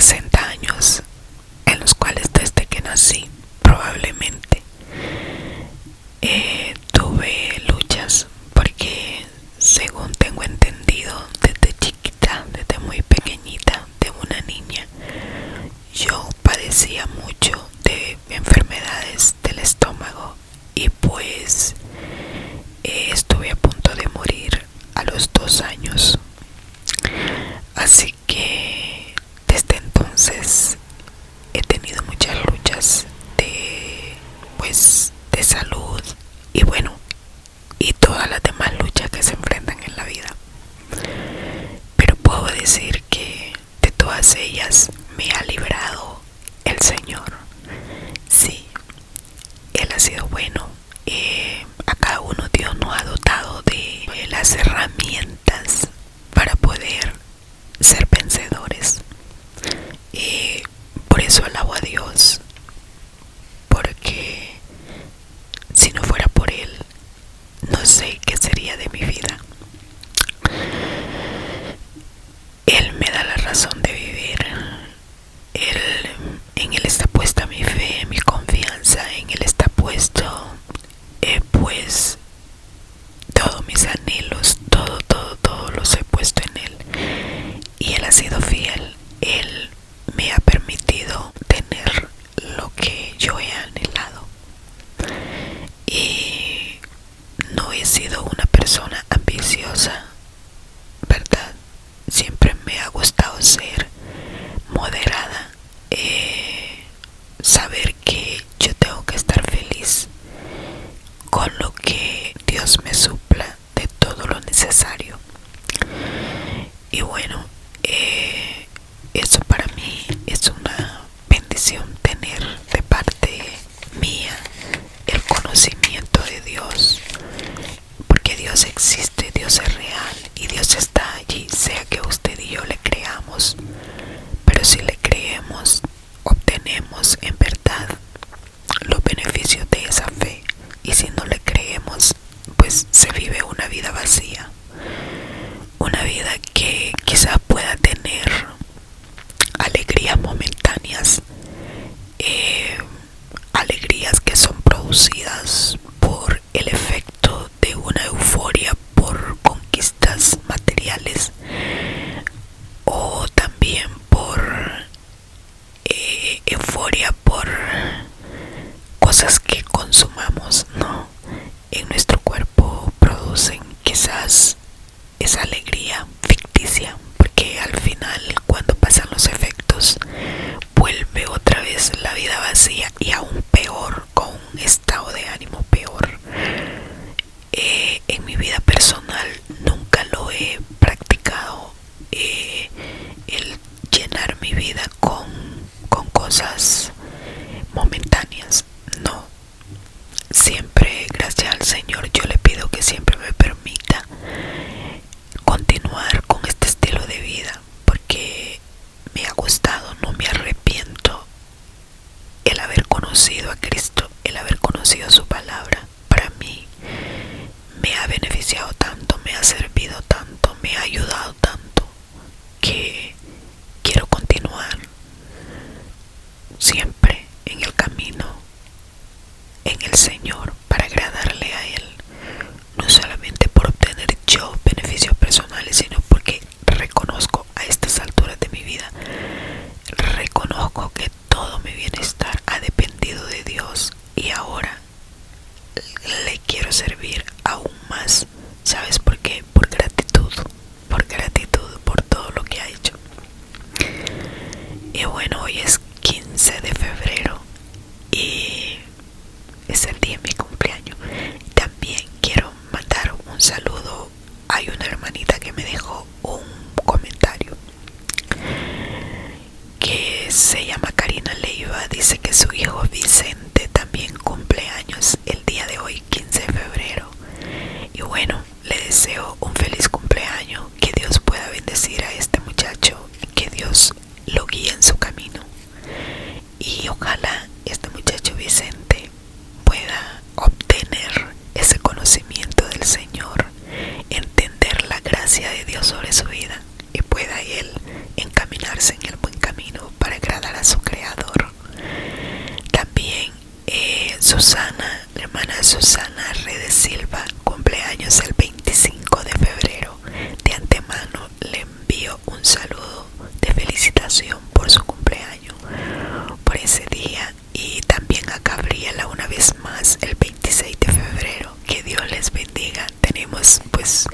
60 años, en los cuales desde que nací probablemente tuve luchas, porque según tengo entendido, desde chiquita, desde muy pequeñita, de una niña, yo padecía mucho de enfermedades del estómago y pues estuve a punto de morir a los 2 años. Así que desde entonces he tenido muchas luchas de salud y bueno, y todas las demás luchas que se enfrentan en la vida. Pero puedo decir que de todas ellas me ha librado el Señor. Sí, Él ha sido bueno. A cada uno Dios nos ha dotado de las herramientas para poder ser vencedores. Por eso alabo a Dios, porque si no fuera por Él, no sé qué sería de mi vida. Él me da la razón de vivir. En Él está puesta mi fe, mi confianza. En Él está puesto, pues, todos mis anhelos, todo los he puesto en Él. Y Él ha sido fiel. Él me ha permitido tener lo que yo he anhelado. Y no he sido una persona ambiciosa, ¿verdad? Siempre me ha gustado ser moderada, saber que yo tengo que estar feliz con lo que Dios me supla de todo lo necesario. Y bueno, eso para mí es una bendición, tener de parte mía el conocimiento de Dios, porque Dios existe, Dios es real y Dios está allí, sea que usted y yo le creamos. Pero si le creemos, obtenemos en verdad los beneficios de esa fe, y si no le creemos, pues se vive una vida vacía, una vida que quizás pueda tener alegrías momentáneas, alegrías que son producidas por el efecto de una euforia por conquistas materiales, o también por euforia por cosas que consumamos, ¿no? En nuestro cuerpo producen quizás esa alegría ficticia, porque al final, cuando pasan los efectos, vuelve otra vez la vida vacía, y aún peor, con un estado de ánimo peor. En mi vida personal nunca lo he practicado, el llenar mi vida con cosas momentáneas. No, siempre, gracias al Señor, yo le pido que siempre me permita continuar con este estilo de vida, porque me ha gustado, no me arrepiento. El haber conocido a Cristo, el haber conocido su palabra, para mí me ha beneficiado tanto, me ha servido tanto, me ha ayudado tanto, que quiero continuar siempre en el camino, en el Señor, para agradarle a Él, no solamente por obtener yo beneficios personales, sino porque reconozco a estas alturas de mi vida, reconozco que todo mi bienestar ha dependido de Dios, y ahora le quiero servir aún más. ¿Sabes por qué? Por gratitud por todo lo que ha hecho. Y bueno, hoy es 15 de febrero y es el día de mi cumpleaños. También quiero mandar un saludo. Hay una hermanita que me dejó un comentario, que se llama Karina Leiva. Dice que su hijo Vicente también cumple años el día de hoy, 15 de febrero. Y bueno, le deseo un feliz cumpleaños, que Dios pueda bendecir a este muchacho, que Dios lo guíe en su camino, y ojalá este muchacho Vicente pueda obtener ese conocimiento del Señor, entender la gracia de Dios sobre su vida, y pueda él encaminarse en el buen camino Susana, la hermana Susana Redes Silva, cumpleaños el 25 de febrero. De antemano le envío un saludo de felicitación por su cumpleaños, por ese día. Y también a Gabriela una vez más el 26 de febrero. Que Dios les bendiga. Tenemos pues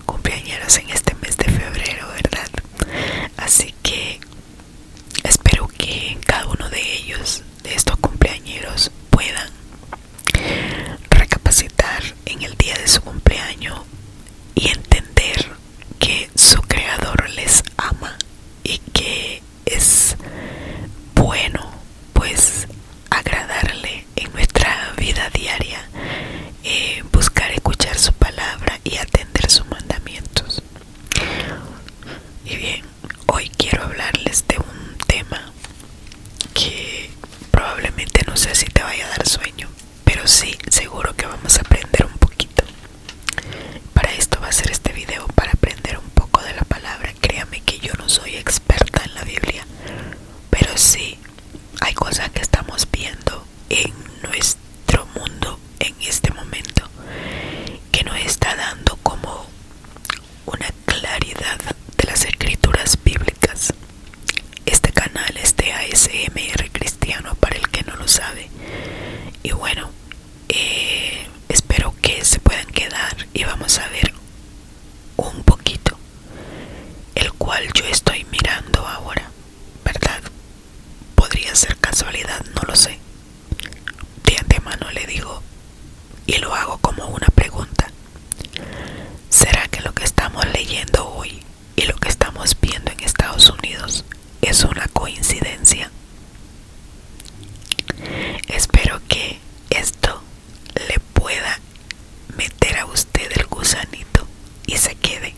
cumpleañeros en este mes de febrero, ¿verdad? Así que espero que cada uno de ellos, de estos cumpleañeros, puedan recapacitar en el día de su cumpleaños y entender que su creador les ama y que es bueno pues agradarle en nuestra vida diaria, buscar escuchar su palabra y atender sus mandamientos. Y bien, hoy quiero hablarles de un tema que probablemente no sé si te vaya a dar sueño, pero sí, seguro que vamos a aprender un poquito. Para esto va a ser este video, para aprender un poco de la palabra. Créame que yo no soy experta en la Biblia, pero sí hay cosas que estamos viendo en nuestro mundo en este momento que nos está dando como una claridad de las escrituras bíblicas. Este canal es de ASMR Cristiano, para el que no lo sabe. Y bueno, espero que se puedan quedar y vamos a ver un poquito el cual yo estoy mirando ahora, ¿verdad? Podría ser casualidad, no lo sé. De antemano le digo y lo hago como una pregunta: ¿será que lo que estamos leyendo hoy y lo que estamos viendo en Estados Unidos es una coincidencia? Espero que esto le pueda meter a usted el gusanito y se quede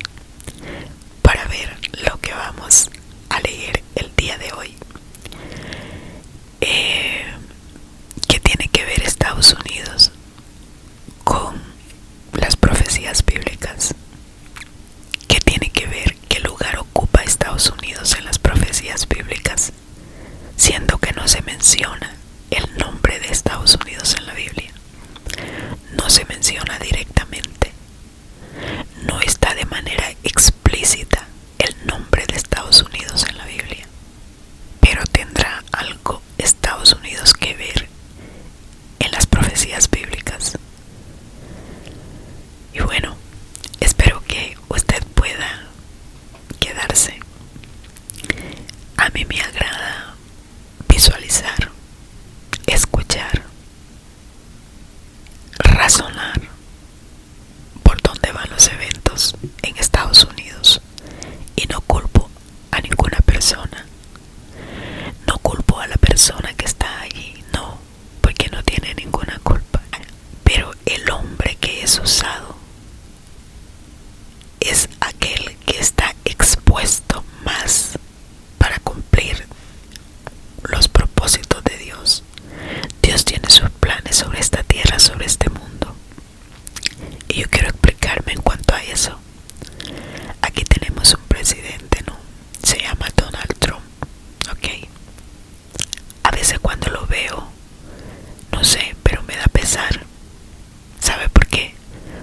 para ver lo que vamos a leer el día de hoy. ¿Qué tiene que ver Estados Unidos con las profecías bíblicas? ¿Qué tiene que ver, qué lugar ocupa Estados Unidos en las profecías bíblicas, siendo que no se menciona el nombre de Estados Unidos en la Biblia? No se menciona directamente, no está de manera explícita el nombre de Estados Unidos en la Biblia, pero tendrá algo Estados Unidos que ver en las profecías bíblicas. Y bueno, espero que usted pueda quedarse. A mí me agrada visualizar, escuchar, razonar por dónde van los eventos en Estados Unidos. Y no culpo a ninguna persona. No culpo a la persona que está allí, no, porque no tiene ninguna culpa. Pero el hombre que es usado es aquel que está expuesto más para cumplir los propósitos de Dios. Dios tiene sus planes sobre esta tierra, sobre este mundo. Y yo quiero explicarme en cuanto a eso. Aquí tenemos un presidente, ¿no? Se llama Donald Trump, ¿ok? A veces cuando lo veo, no sé, pero me da pesar. ¿Sabe por qué?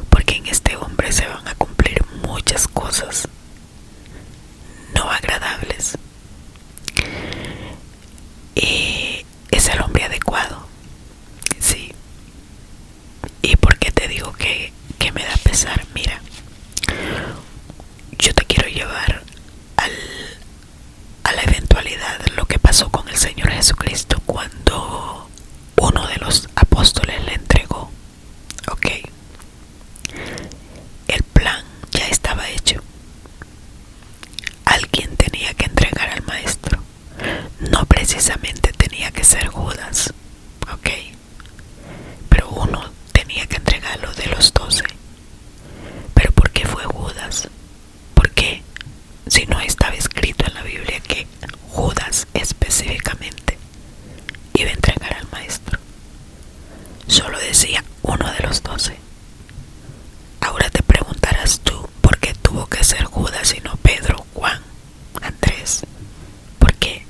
Porque en este hombre se van a cumplir muchas cosas no agradables. Y es el hombre adecuado, sí. ¿Y por qué te digo que me da pesar? Mira, yo te quiero llevar a la eventualidad, lo que pasó con el Señor Jesucristo cuando uno de los apóstoles le entregó, ¿ok? El plan ya estaba hecho. Alguien tenía que entregar al maestro. No precisamente tenía que ser Judas, ¿ok? Pero uno tenía que entregarlo de los 12. ¿Pero por qué fue Judas? ¿Por qué? Si no estaba escrito en la Biblia que Judas específicamente iba a entregar al maestro. Solo decía uno de los 12. Ahora te preguntarás tú, ¿por qué tuvo que ser Judas y no Pedro, Juan, Andrés? ¿Por qué?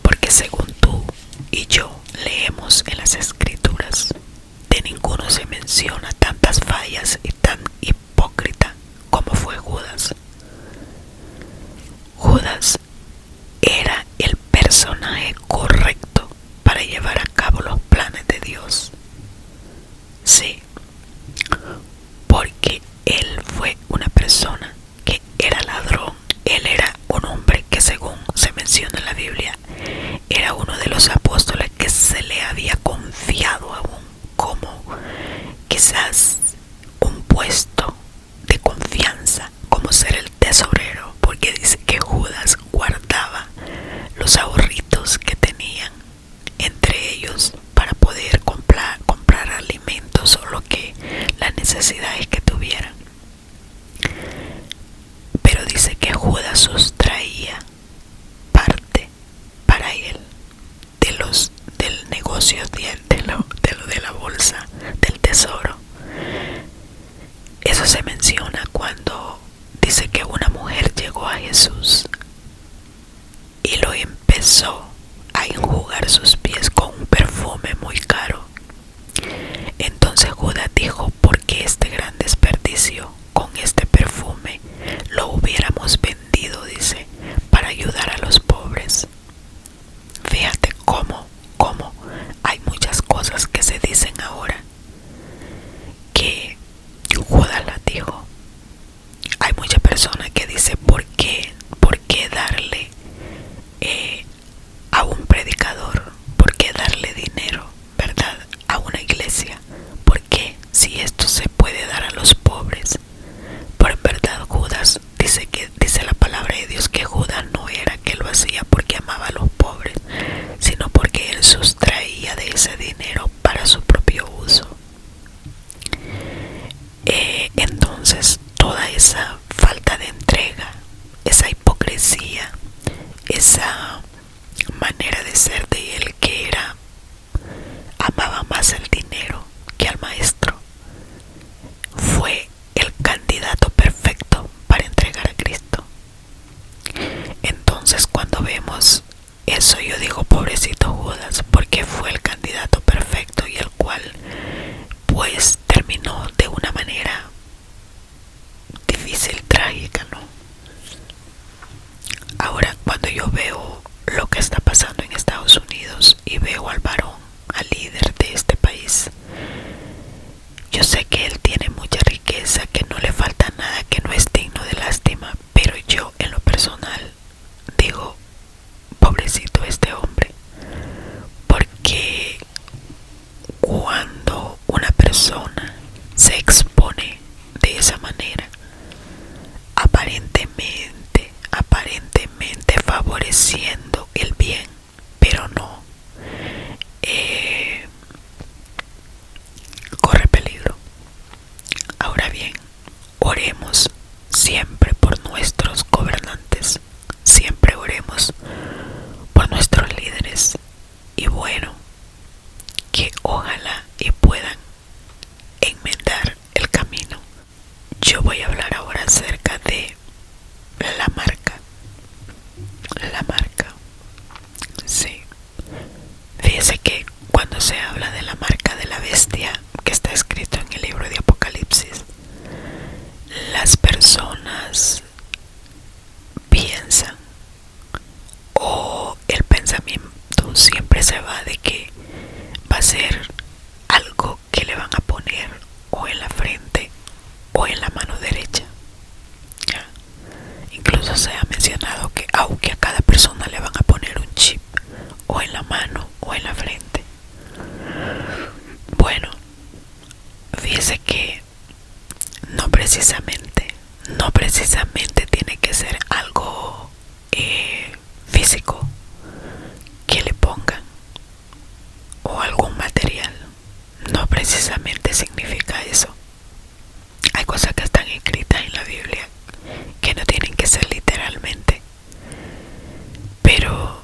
Porque según tú personaje correcto para llevar a cabo los planes de Dios. Sí, porque él fue una persona que era ladrón. Él era un hombre que, según se menciona en la Biblia, era uno de los apóstoles que se le había confiado aún como quizás un puesto de confianza, como ser el tesorero, porque dice que Judas guardaba los ahorritos que tenían entre ellos para poder comprar alimentos o lo que las necesidades que tuvieran. Pero dice que Judas sustraía parte para él del negocio de la bolsa del tesoro. Eso se menciona cuando dice que una mujer llegó a Jesús y lo empezó a enjugar sus pies con un perfume muy caro. Entonces Judas dijo: ¿por qué este gran desperdicio? Con este perfume lo hubiéramos vendido, dice, para ayudar a los pobres. Fíjate cómo hay muchas cosas que se dicen ahora que Judas las dijo. Hay muchas personas que dicen: ¿por qué darle a un predicador? ¿Por qué darle dinero, verdad, a una iglesia? ¿Por qué, si esto se puede dar a los pobres? Pero en verdad Judas dice la palabra de Dios que Judas no era que lo hacía porque amaba a los pobres, sino porque él sustraía de ese dinero para su propio uso. Entonces toda esa falta de entrega, esa hipocresía, esa manera de ser de él, que era amaba más el dinero que al maestro, fue el candidato perfecto para entregar a Cristo. Entonces cuando vemos eso, yo digo: pobrecito Judas, porque fue el candidato perfecto y el cual pues terminó de una manera difícil, trágica, ¿no? Ahora, cuando yo veo lo que está pasando en Estados Unidos y veo al varón, al líder de este país, yo sé que él tiene mucha riqueza, que no le falta nada, que no es digno de lástima, pero yo en lo personal digo: pobrecito este hombre, porque cuando una persona se expone de esa manera, aparentemente favoreciendo el bien, pero no, corre peligro. Ahora bien, oremos siempre por nuestros gobernantes, siempre oremos por nuestros líderes, y bueno, que ojalá y puedan enmendar el camino. Yo voy a hablar ahora acerca de la marca. La marca. Sí. Fíjese que cuando se habla de la marca de la bestia, que está escrito en el libro de Apocalipsis, las personas piensan, o el pensamiento siempre se va de que va a ser algo que le van a poner o en la frente o en la mano derecha. ¿Ya? Incluso se ha mencionado que aunque a cada persona le van a poner un chip o en la mano o en la frente. Bueno, fíjese que no precisamente tiene que ser algo físico que le pongan, o algún material. No precisamente significa eso. Hay cosas que están escritas en la Biblia que no tienen que ser literalmente, pero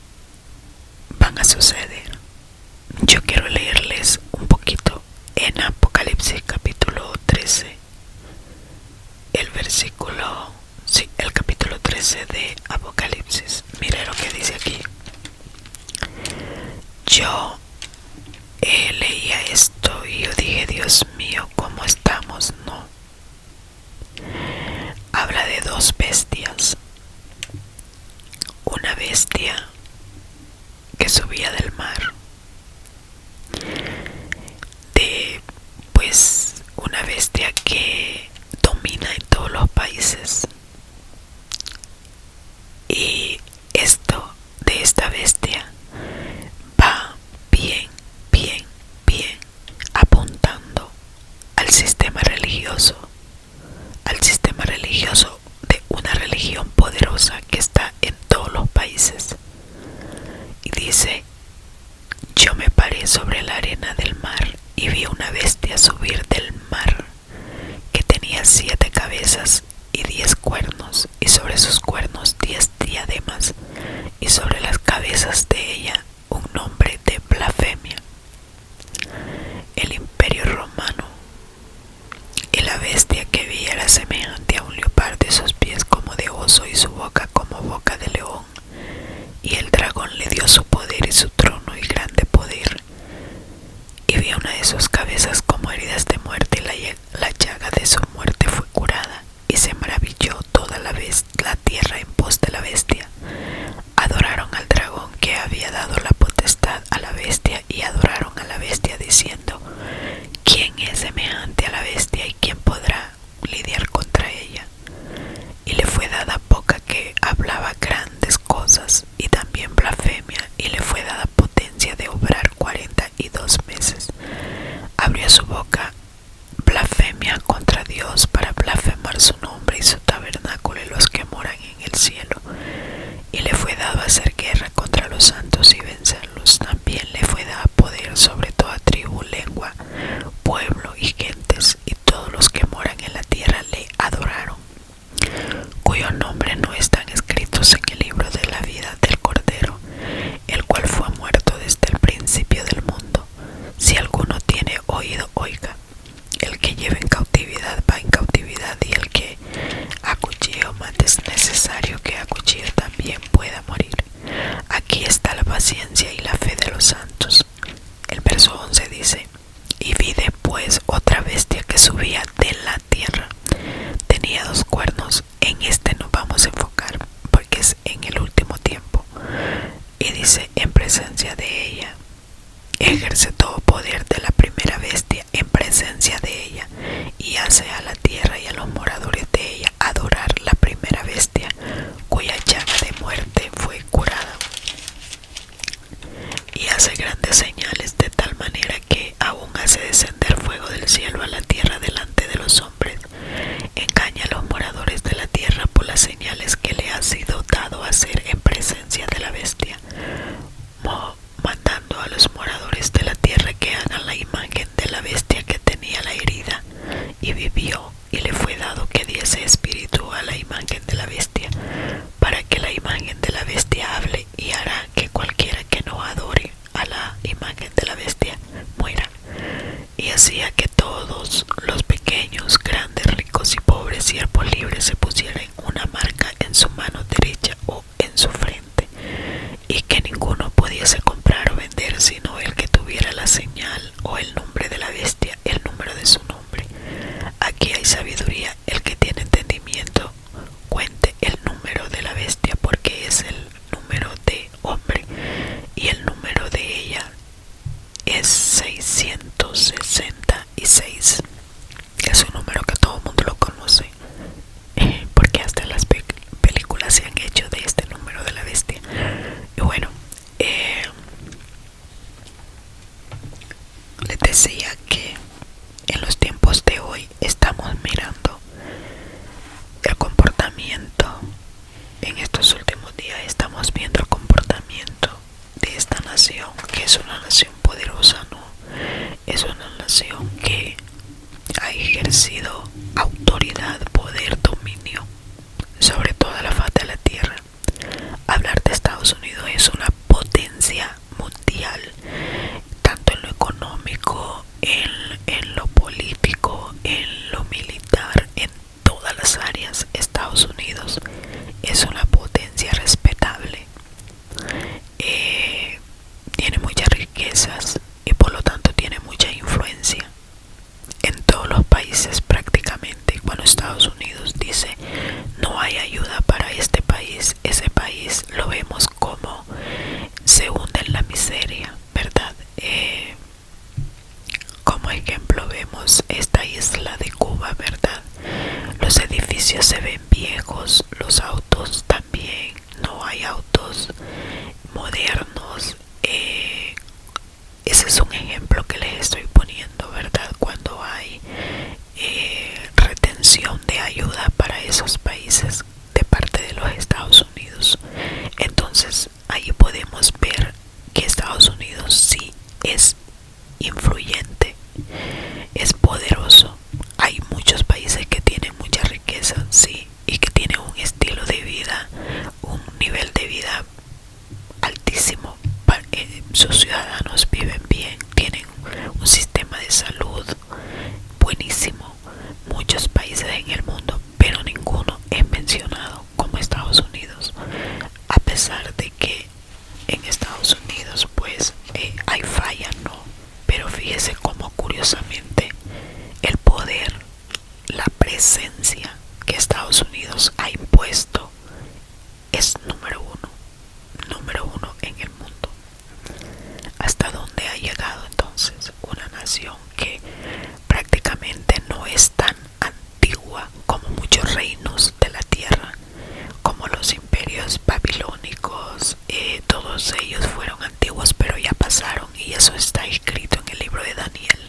van a suceder. Yo quiero leerles un poquito en Apocalipsis capítulo 13, el capítulo 13 de Apocalipsis. Mire lo que dice aquí. Yo leía esto y yo dije: Dios mío, ¿cómo estamos? No. Habla de dos bestias. Una bestia que subía del mar, de pues una bestia que domina en todos los países. Y esto de esta bestia va bien, bien, bien apuntando al sistema religioso de una religión poderosa que está en todos los países. Y dice: yo me paré sobre la arena del mar y vi una bestia subir del mar que tenía 7 cabezas y 10 cuernos, y sobre sus cuernos 10 diademas, y sobre las cabezas de ella un nombre de blasfemia: el Imperio Romano. Y la bestia que vi era semejante a un leopardo, y sus pies como de oso, y su boca como boca de león. Y el dragón le dio su poder y su trono y grande poder. Y vi una de sus cabezas como heridas de muerte, y la llaga de su muerte fue curada. Y se maravilló toda la tierra en pos de la bestia. Adoraron al dragón que había dado la potestad a la bestia, y adoraron a la bestia diciendo: ¿quién es semejante a la bestia, y quién podrá lidiar contra ella? Y le fue dada boca que hablaba grandes cosas, y también blasfemia, y le fue dada potencia de obrar 42 meses. Abrió su boca blasfemia contra Dios, para blasfemar su nombre y su tabernáculo y los que moran en el cielo. Y le fue dado hacer guerra contra los santos y vencerlos. También le fue dado poder sobre toda tribu, lengua, pueblo y gentes, y todos los que moran en la tierra le adoraron, cuyos nombres no están escritos en el libro de la vida del Cordero, el cual fue muerto desde el principio del mundo. Si alguno tiene oído, oiga. El que lleva en cautividad va en cautividad, y el que acuchille más es necesario que acuchille también pueda morir. Aquí está la paciencia y la fe de los santos. El verso 11 dice: y vi después otra bestia que subía de la tierra. Tenía 2 cuernos. En este nos vamos a enfocar porque es en el último tiempo. Y dice: en presencia de ella ejerce todo poder de la primera bestia, en presencia de ella, y hace a la tierra y a los moradores de ella adorar la primera bestia, cuya llaga de muerte fue curada. Y hace grandes señales, de tal manera que aún hace descender fuego del cielo a la tierra delante de los hombres. Engaña a los moradores de la tierra por las señales que le ha sido dado hacer en presencia de la bestia, mandando a los moradores de la tierra que hagan la imagen de la bestia que tenía la herida y vivió, y le fue dado que diese espíritu a la imagen de la bestia, para que la imagen de la bestia hable, y hará que cualquiera que no adore a la imagen de la bestia muera. Y hacía que todos los pequeños, grandes, ricos y pobres, siervos libres, se pusieran una marca en su mano derecha o en su frente, y que ninguno pudiese comprar o vender sino el que tuviera la señal o el nombre de la bestia, el número de su nombre. Aquí hay sabiduría. El que tiene entendimiento cuente el número de la bestia, porque es el número de hombre, y el número de ella es 666. Es un número que todo el mundo lo conoce, porque hasta las películas se han hecho de este número de la bestia. Y bueno, les decía que en los tiempos de hoy estamos mirando el comportamiento. En estos últimos días estamos viendo el comportamiento de esta nación, que es una nación poderosa, ¿no? Es una nación que ha ejercido autoridad, poder, dominio sobre toda la faz de la tierra. Hablar de Estados Unidos es una potencia mundial, tanto en lo económico, en lo político, en lo militar, en todas las áreas. Estados Unidos es una potencia respetable, tiene muchas riquezas, y por Unidos modernos. Ese es un ejemplo que les estoy poniendo, ¿verdad? Cuando hay retención de ayuda para esos países de parte de los Estados Unidos. Entonces ahí podemos ver que Estados Unidos sí es influyente, es poderoso. Hay muchos países que tienen mucha riqueza, sí, y que tienen un estilo de vida, un nivel de vida altísimo. Sus ciudadanos viven bien, tienen un sistema de salud buenísimo. Muchos países en el mundo, pero ninguno es mencionado como Estados Unidos, a pesar de que en Estados Unidos pues hay fallas, ¿no? Pero fíjese cómo curiosamente el poder, la presencia que Estados Unidos ha impuesto es número uno en el mundo. ¿Hasta dónde ha llegado entonces una nación que prácticamente no es tan antigua como muchos reinos de la tierra, como los imperios babilónicos? Todos ellos fueron antiguos, pero ya pasaron, y eso está escrito en el libro de Daniel.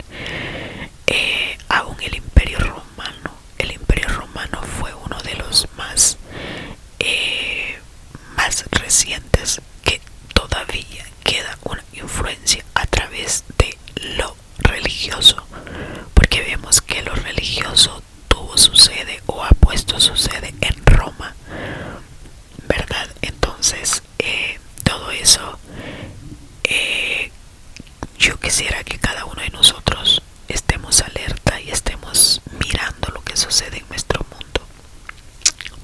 Aún el imperio romano fue uno de los más recientes, que todavía queda una influencia a través de lo religioso, porque vemos que lo religioso tuvo su sede o ha puesto su sede en Roma, ¿verdad? Entonces todo eso, yo quisiera que cada uno de nosotros estemos alerta y estemos mirando lo que sucede en nuestro mundo.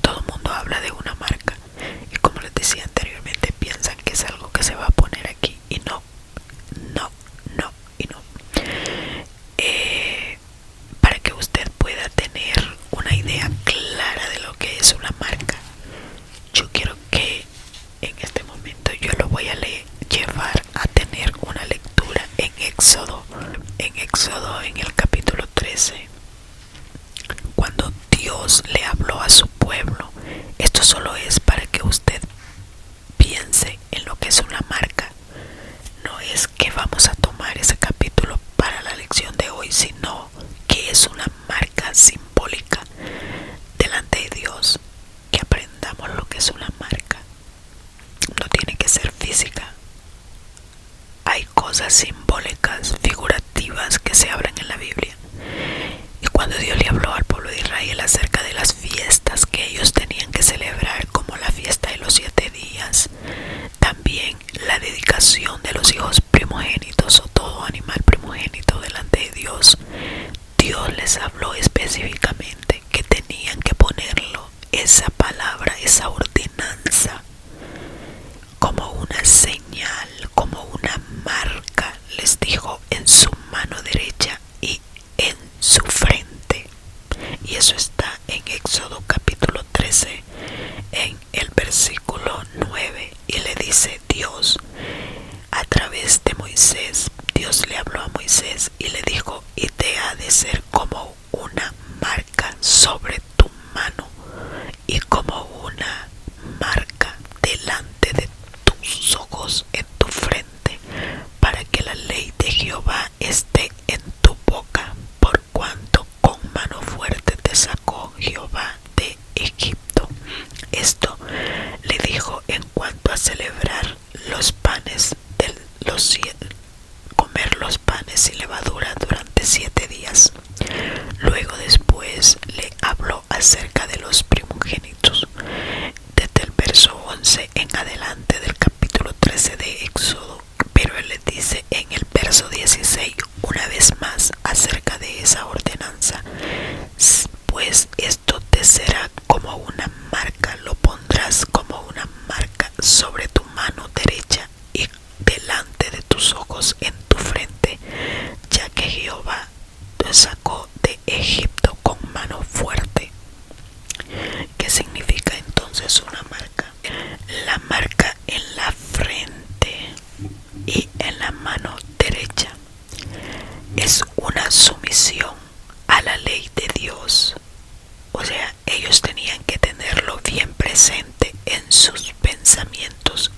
Todo el mundo habla de una marca, y como les decía anteriormente, piensan que es algo que se va a poner aquí, y no, y no. Para que usted pueda tener una idea clara de lo que es una marca, yo quiero que en este momento yo lo voy a llevar a tener una lectura en Éxodo, en el capítulo 13, cuando Dios le habló a su pueblo. Esto solo es para que usted piense en lo que es una marca. No es que vamos a tomar ese capítulo para la lección de hoy, sino que es una marca simbólica delante de Dios. Que aprendamos lo que es una marca. No tiene que ser física. Hay cosas simbólicas, figurativas, que se hablan en la Biblia. Y cuando Dios le habló al pueblo de Israel acerca de las fiestas que ellos tenían que celebrar, como la fiesta de los 7 días, también la dedicación de los hijos primogénitos o todo animal primogénito delante de Dios, Dios les habló específicamente que tenían que ponerlo, esa palabra, esa ordenanza, como una señal, como una marca. Les dijo en su mano derecha y en su frente. Y eso está en Éxodo capítulo 13, en el versículo 9. Y le dice Dios a través de Moisés, Dios le habló a Moisés y le dijo: y te ha de ser como una marca sobre tu mano y como una marca delante de tus ojos en tu frente, para que la ley de Jehová esté en tu boca, por cuanto con mano fuerte te sacó Jehová de Egipto. Esto le dijo en cuanto a celebrar los panes de los 7, comer los panes sin levadura durante 7 días. Luego después le habló acerca de los primogénitos, desde el verso 11 en adelante del capítulo 13 de Éxodo. Pero él le dice en el verso 16 una vez más acerca de esa ordenanza: pues esto te será como una marca, lo pondrás como una marca sobre tu mano derecha y delante de tus ojos en tu frente, ya que Jehová te sacó de Egipto con mano fuerte. ¿Qué significa entonces una marca? La marca en la frente y en la mano derecha es una sumisión a la ley de Dios. O sea, ellos tenían que tenerlo bien presente en sus pensamientos,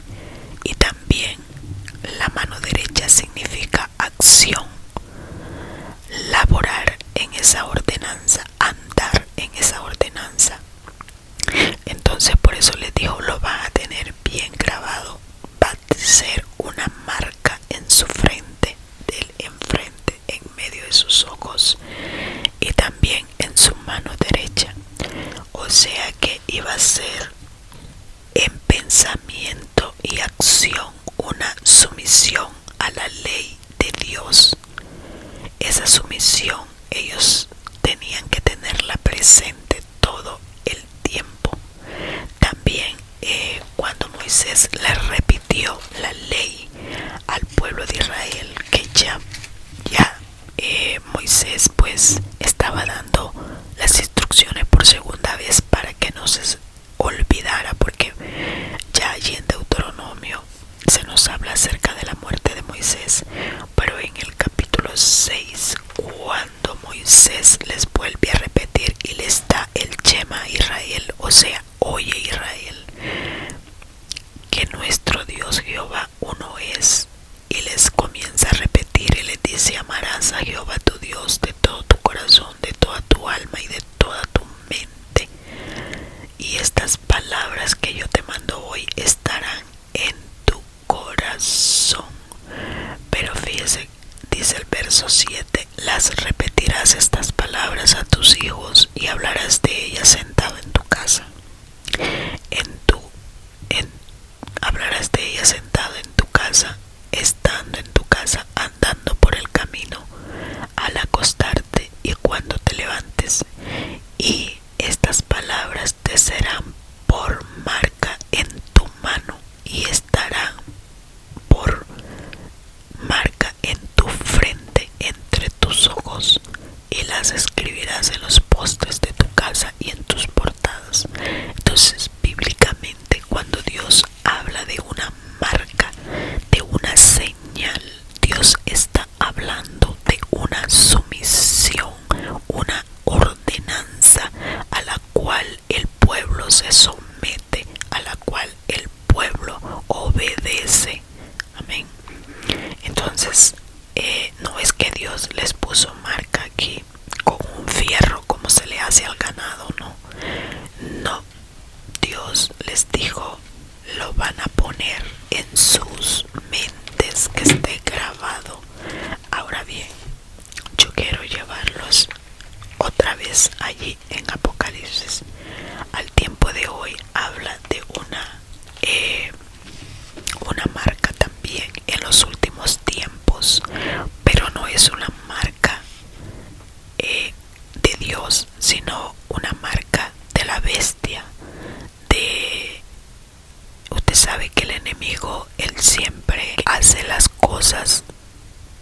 pero él siempre hace las cosas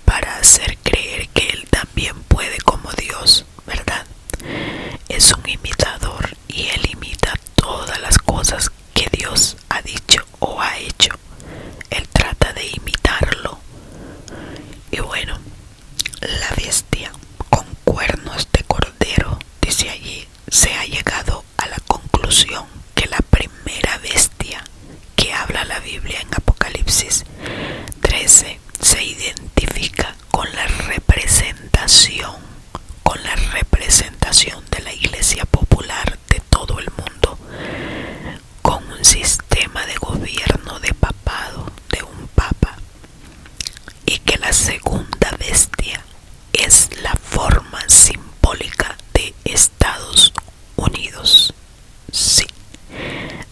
para hacer creer que él también puede como Dios, ¿verdad? Es un imitador y él imita todas las cosas que Dios ha dicho o ha hecho. Él trata de imitarlo. Y bueno, la bestia con cuernos de cordero, dice allí, se ha llegado a la conclusión que la primera bestia que habla la Biblia en Apocalipsis 13 se identifica con la representación de la iglesia popular de todo el mundo, con un sistema de gobierno de papado, de un papa, y que la segunda bestia es la forma simbólica de Estados Unidos. Sí.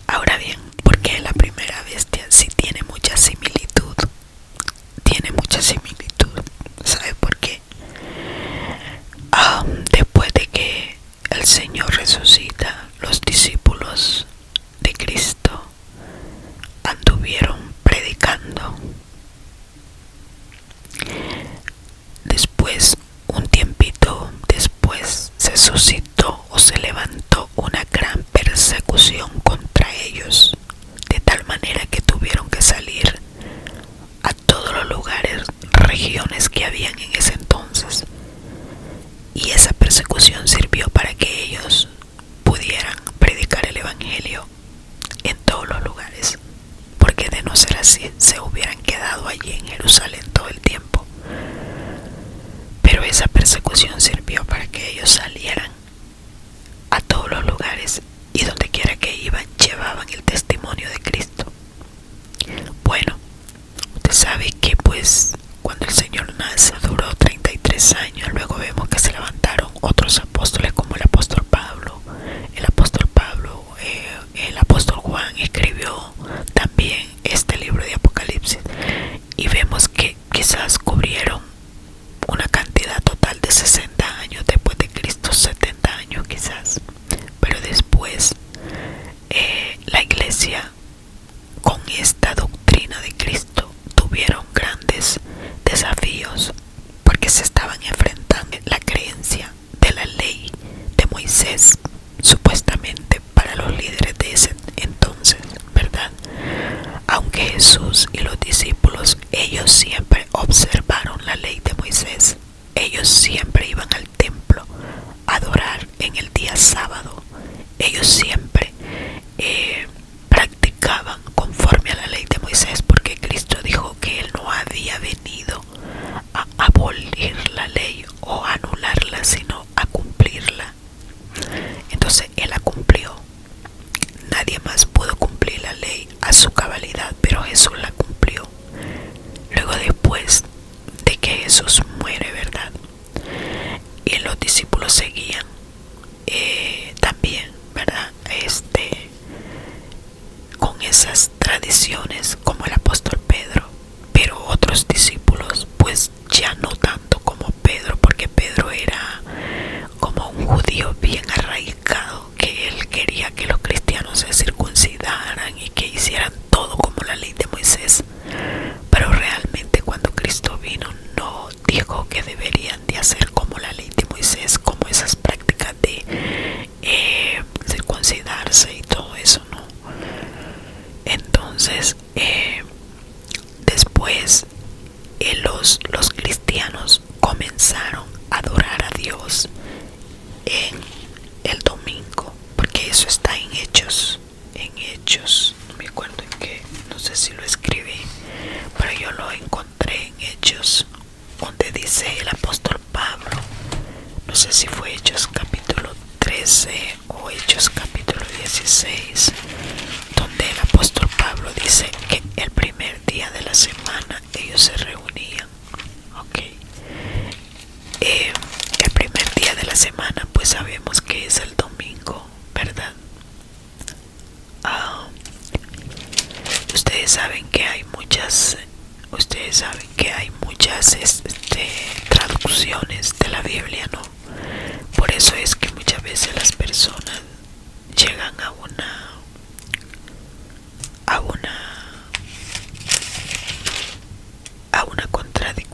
Ahora bien, porque la primera bestia sí tiene mucha similitud. Tiene mucha similitud. ¿Sabe por qué? Después de que el Señor resucita, los discípulos de Cristo anduvieron predicando. Después, un tiempito después, se suscitó o se levantó una gran persecución contra ellos, de tal manera que tuvieron que salir a todos los lugares, regiones que habían en ese entonces. Y esa persecución sirvió para que ellos pudieran predicar el evangelio en todos los lugares, porque de no ser así se hubieran quedado allí en Jerusalén todo el tiempo. Pero esa persecución sirvió para que ellos salieran a todos los lugares y donde quiera que iban llevaban el testimonio de Cristo. Bueno, usted sabe que pues cuando el Señor nace duró 33 años. Luego vemos que se levantaron otros apóstoles como el apóstol Pablo. El apóstol Juan escribió también este libro de Apocalipsis, y vemos que quizás cubrieron una cantidad total de 60 años después de Cristo, 70 años quizás. Pero después la iglesia, con esta doctrina de Cristo, tuvieron grandes desafíos porque se estaban enfrentando a la creencia de la ley de Moisés, supuestamente para los líderes de ese entonces, ¿verdad? Aunque Jesús y los discípulos, ellos siempre observaron la ley de Moisés. Ellos siempre iban al templo a adorar en el día sábado. Ellos siempre practicaban conforme a la ley de Moisés, porque Cristo dijo que él no había venido a abolir la ley o a anularla, sino a cumplirla. Entonces él la cumplió. Nadie más pudo cumplir la ley a su cabalidad, pero Jesús la cumplió. Luego, después de que Jesús muere, ¿verdad? Y los discípulos seguían también, ¿verdad? Con esas tradiciones como el apóstol Pedro, pero otros discípulos pues ya no tanto como Pedro, porque Pedro era como un judío bien arraigado, que él quería que los cristianos se circuncidaran y que hicieran todo como la ley de Moisés. Pero realmente cuando Cristo vino no dijo que deberían de hacer como la ley de Moisés, como esas prácticas de circuncidarse y todo eso, ¿no? Entonces después los cristianos comenzaron a adorar a Dios en el domingo, porque eso está en Hechos, no me acuerdo en qué, no sé si lo escribí, pero yo lo encontré en Hechos, donde dice el apóstol Pablo, no sé si fue Hechos capítulo 13 o Hechos capítulo 16, donde el apóstol Pablo dice que el primer día de la semana ellos se reunían. El primer día de la semana pues sabemos que es el domingo, ¿verdad? Ustedes saben que hay muchas traducciones de la Biblia, ¿no? Por eso es que muchas veces las personas llegan a una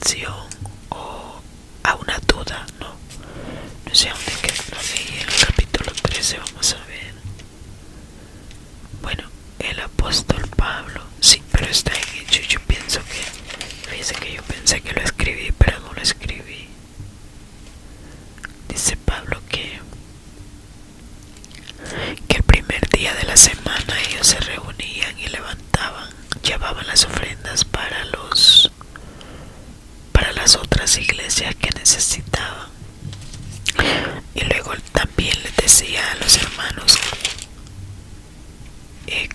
convicción o a una duda, no sé dónde que lo leí, en el capítulo 13, vamos a ver. Bueno, el apóstol Pablo, sí, pero está en Hechos. Yo pienso que, fíjese que yo pensé que lo escribí, pero no lo escribí. Dice Pablo que el primer día de la semana ellos se reunían y llevaban las ofrendas para las otras iglesias que necesitaban. Y luego también les decía a los hermanos,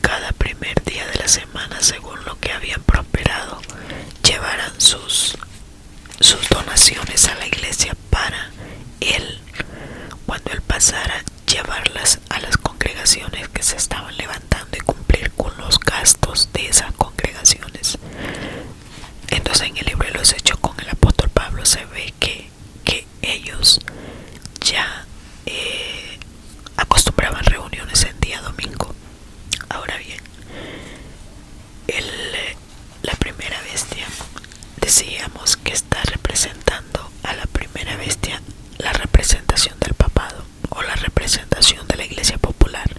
cada primer día de la semana, según lo que habían prosperado, llevaran sus donaciones a la iglesia para él, cuando él pasara, llevarlas a las congregaciones que se estaban levantando y cumplir con los gastos de esas congregaciones. Entonces en el libro de los Hechos con el apóstol Pablo se ve que ellos ya acostumbraban reuniones en día domingo. Ahora bien, la primera bestia, decíamos que está representando a la primera bestia, la representación del papado o la representación de la iglesia popular.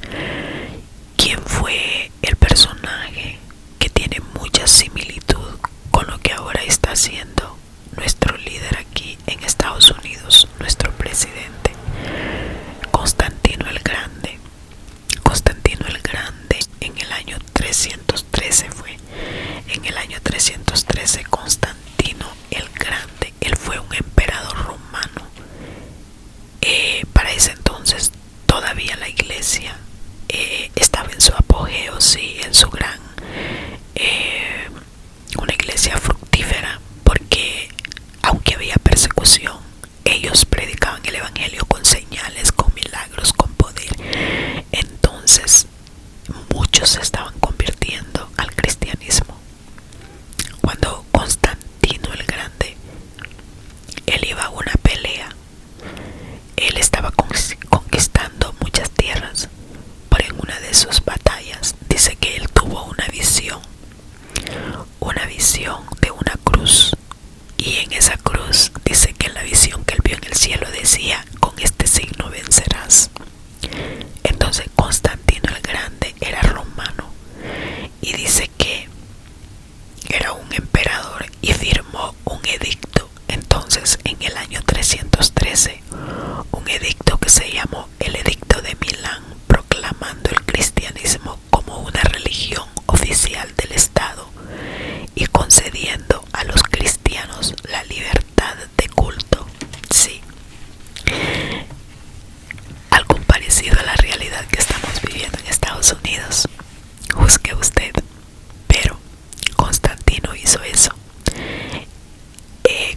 ¿Quién fue el personaje que tiene mucha similitud con lo que ahora está haciendo nuestro líder aquí en Estados Unidos, nuestro presidente? Constantino el Grande. Constantino el Grande en el año 313 fue. En el año 313 Constantino el Grande, él fue un emperador romano. Para ese entonces todavía la iglesia estaba en su apogeo, sí, en su gran, una iglesia fructífera, porque aunque había persecución, ellos predicaban el evangelio con señales, con milagros, con poder. Entonces muchos se estaban convirtiendo al cristianismo. Cuando Constantino el Grande, él iba a una pelea, él estaba conquistando muchas tierras, pero en una de sus batallas dice que él tuvo una visión de una cruz, y en esa cruz dice que en la visión que él vio en el cielo decía: con este signo vencerás. Entonces Constantino el Grande era romano y dice que era un emperador y firmó un edicto. Entonces en el año 313, un edicto que se llamó el Edicto de Milán, proclamando el cristianismo como una religión oficial del Estado y concediendo a los cristianos la libertad de culto. Sí, algo parecido a la realidad que estamos viviendo en Estados Unidos. Juzgue usted, pero Constantino hizo eso.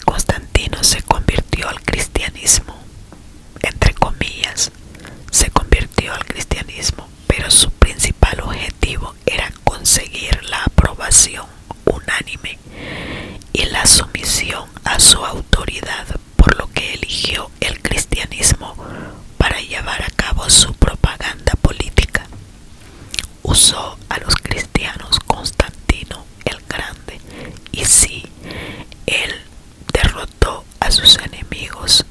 Constantino se convirtió al cristianismo, entre comillas, se convirtió al cristianismo, pero su principal objetivo era conseguir la aprobación unánime y la sumisión a su autoridad, por lo que eligió el cristianismo para llevar a cabo su propaganda política. Usó a los cristianos Constantino el Grande, y sí, él derrotó a sus enemigos.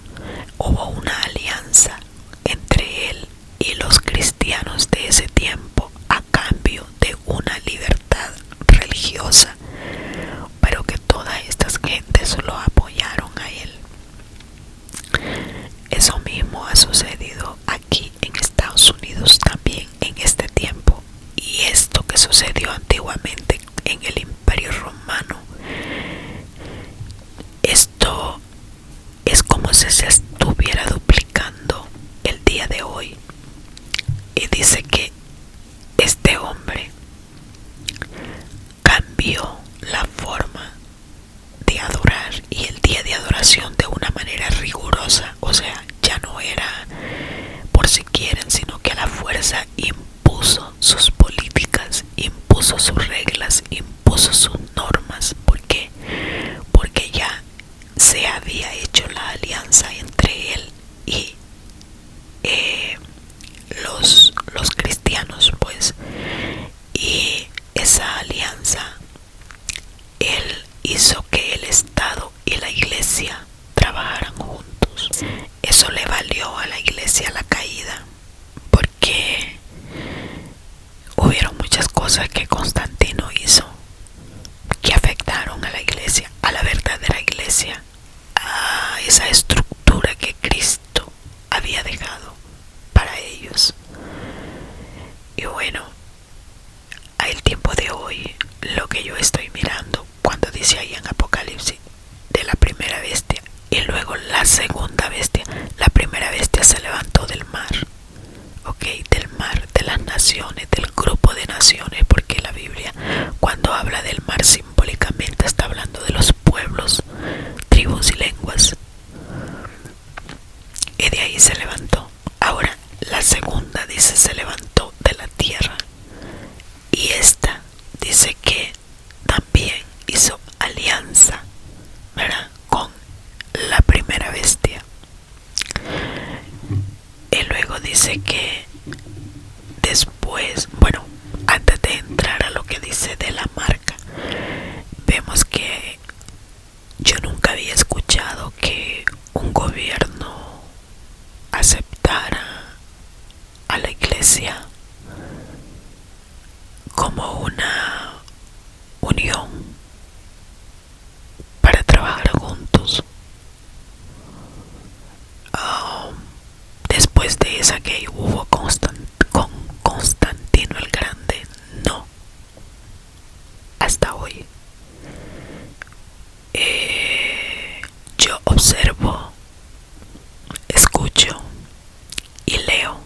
Hubo una alianza entre él y los cristianos de ese tiempo a cambio de una libertad religiosa, pero que todas estas gentes lo apoyaron a él. Eso mismo ha sucedido aquí en Estados Unidos también en este tiempo, y esto que sucedió antiguamente en el Imperio Romano, esto es como si se estuviera duplicando el día de hoy. Y dice que este hombre cambió la forma de adorar y el día de adoración de una manera rigurosa. O sea, ya no era por si quieren, sino que a la fuerza impuso sus políticas, impuso sus reglas, impuso sus normas. ¿Por qué? Porque ya se había hecho la alianza entre él y los cristianos, pues. Y esa alianza, él hizo que el Estado y dice ahí en Apocalipsis de la primera bestia y luego la segunda bestia. La primera bestia se levantó del mar, ok, del mar, de las naciones, del grupo de naciones, porque la Biblia cuando habla del mar simbólicamente está hablando de los pueblos, tribus y lenguas, y de ahí se levantó. Ahora la segunda dice se levantó de la tierra, y esta dice que también hizo alianza, ¿verdad?, con la primera bestia. Y luego dice que después, bueno, antes de entrar a lo que dice de la marca, vemos que yo nunca había escuchado que un gobierno aceptara a la iglesia como una unión para trabajar juntos. Después de esa que hubo con Constantino el Grande, no, hasta hoy. Yo observo, escucho y leo,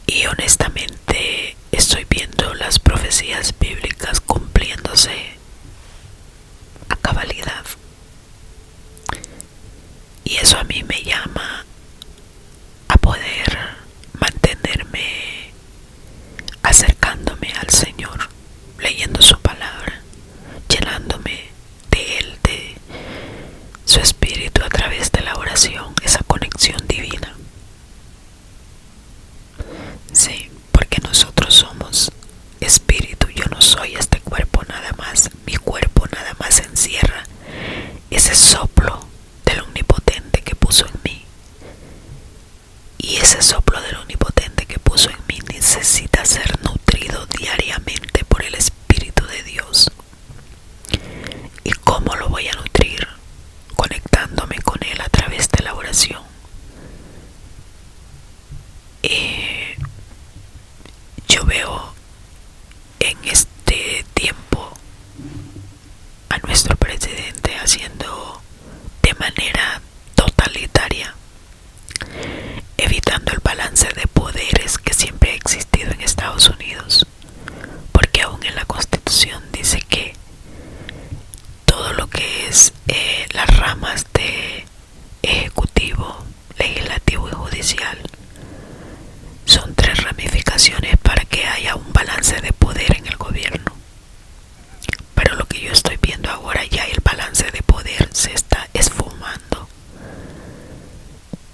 y honestamente estoy viendo las profecías bíblicas cumpliéndose a cabalidad, y eso a mí me llama a poder mantenerme acercándome al Señor, leyendo su palabra, llenándome de Él, de su espíritu a través de la oración, esa conexión divina. Sí, porque nosotros somos espíritu. Yo no soy este cuerpo nada más. Mi cuerpo nada más encierra ese soplo del Omnipotente que puso en mí. Y ese soplo del Omnipotente que puso en mí necesita ser nutrido diariamente por el Espíritu de Dios. ¿Y cómo lo voy a nutrir? Conectándome con Él a través de la oración. Yo veo en este tiempo a nuestro presidente haciendo de manera totalitaria, evitando el balance de poderes que siempre ha existido en Estados Unidos, porque aún en la Constitución dice que todo lo que es las ramas de ejecutivo, legislativo y judicial son 3 ramificaciones para que haya un balance de poder en el gobierno. Pero lo que yo estoy viendo ahora, ya el balance de poder se está esfumando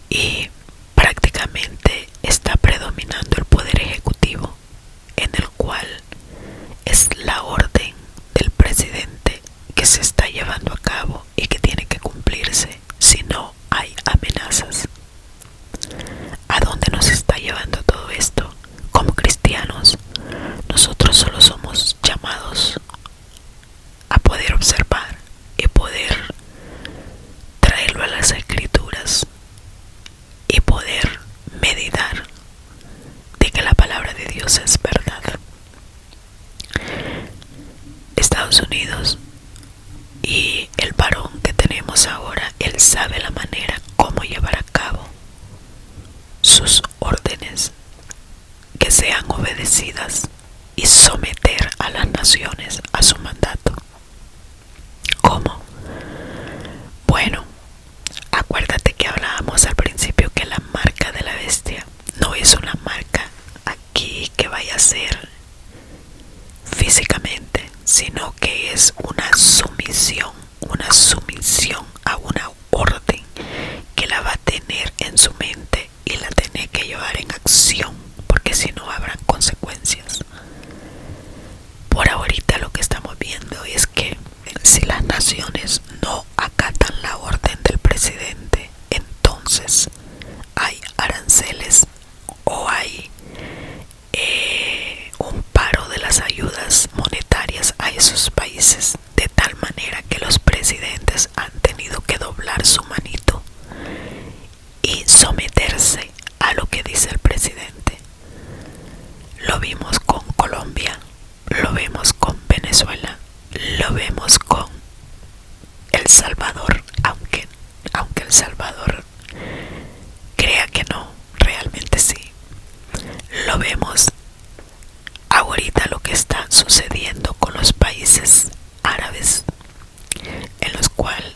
y prácticamente está predominando el poder ejecutivo, en el cual es la orden del presidente que se está llevando a cabo y que tiene que cumplirse, si no hay amenazas. ¿A dónde nos está llevando todo esto? Como cristianos, nosotros solo somos llamados a poder observar y poder traerlo a las escrituras y poder meditar de que la palabra de Dios es verdad. Estados Unidos y el varón que tenemos ahora, él sabe la manera cómo llevar a cabo sus órdenes que sean obedecidas y someter a las naciones a su mandato. ¿Cómo? Bueno, acuérdate que hablábamos al principio que la marca de la bestia no es una marca aquí que vaya a ser físicamente, sino que es una sumisión a una orden que la va a tener en su mente y la tiene que llevar en acción, porque si no habrán consecuencias. Por ahorita lo que estamos viendo es que si las naciones no acatan la orden del presidente, entonces hay aranceles o hay un paro de las ayudas monetarias a esos países, de tal manera que los presidentes han tenido que doblar su manito y someter vemos con El Salvador, aunque El Salvador crea que no, realmente sí. Lo vemos ahorita lo que está sucediendo con los países árabes, en los cuales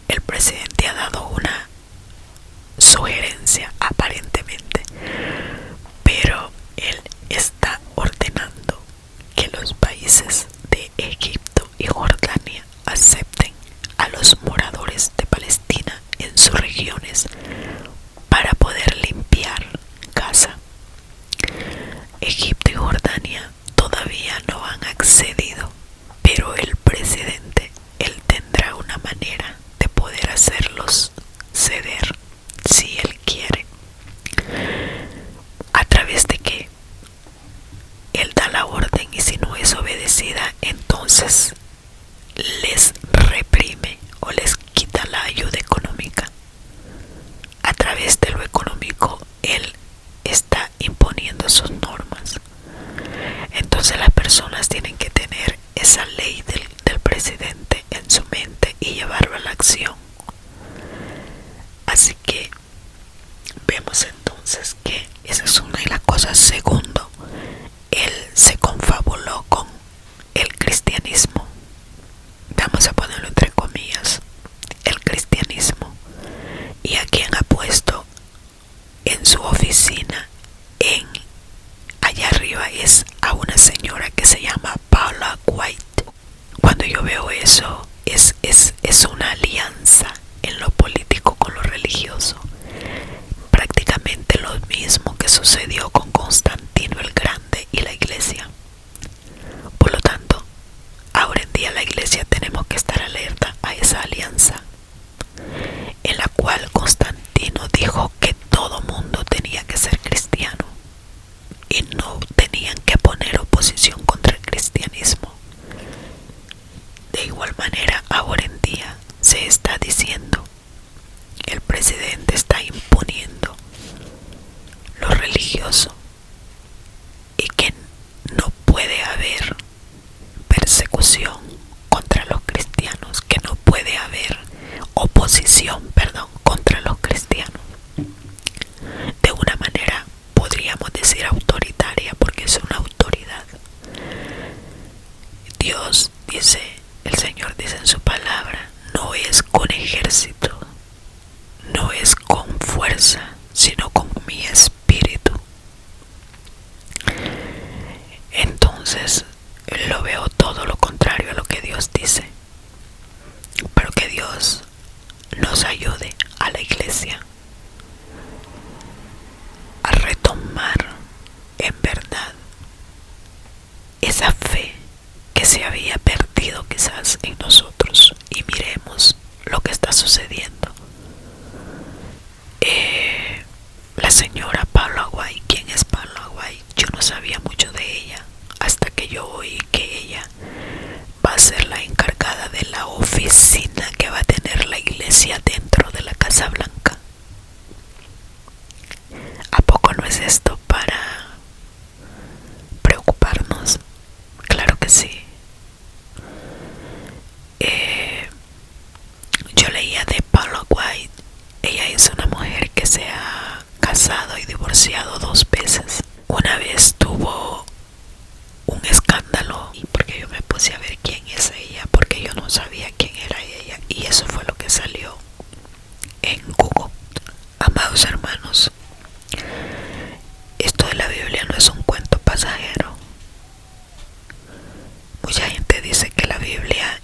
el presidente ha dado una sugerencia aparentemente, pero él está ordenando que los países de Egipto y Jordania acepten a los moradores de Palestina en sus regiones para poder limpiar Gaza. Egipto y Jordania todavía no han accedido, pero el presidente, él tendrá una manera de poder hacerlos ceder si él quiere. ¿A través de qué? Él da la orden y si no es obedecida, entonces les reprime o les quita la ayuda económica. A través de lo económico, él está imponiendo sus normas. Entonces las personas tienen que tener esa ley del presidente en su mente y llevarlo a la acción. Así que vemos entonces que esa es una de las cosas. Segundo, él se confabuló con el cristianismo. Vamos a ponerlo entre comillas, el cristianismo. ¿Y a quién ha puesto en su oficina allá arriba? Es a una señora que se llama Paula White. Cuando yo veo eso, es una alianza en lo político con lo religioso. Prácticamente lo mismo que sucedió con Constantino el Grande y la iglesia. Por lo tanto, ahora en día la iglesia tenemos que estar alerta a esa alianza, en la cual Constantino dijo que todo mundo tenía que ser cristiano y no tenían que poner oposición contra el cristianismo. De igual manera, ahora en día se está diciendo, el presidente está imponiendo lo religioso y que no puede haber persecución contra los cristianos, que no puede haber oposición, contra los cristianos. De una manera, podríamos decir autoritaria, porque es una autoridad. Dios dice, el Señor dice en su palabra, no es con ejército, no es con fuerza, sino con mi espíritu. Entonces, lo veo todo lo contrario a lo que Dios dice. Pero que Dios nos ayude a la iglesia a retomar en verdad esa fe que se había perdido quizás en nosotros. Y miremos lo que está sucediendo. La señora Paula White, ¿quién es Paula White? Yo no sabía mucho de ella hasta que yo oí que ella va a ser la encargada de la oficina que va a tener la iglesia dentro de la Casa Blanca. ¿A poco no es esto para preocuparnos? Claro que sí. Yo leía de Paula White. Ella es una mujer que se ha casado y divorciado 2 veces. Una vez tuvo un escándalo porque yo me puse a ver quién es ella, porque yo no sabía quién era ella, y eso fue lo que salió en Google. Amados hermanos, esto de la Biblia no es un cuento pasajero. Mucha gente dice que la Biblia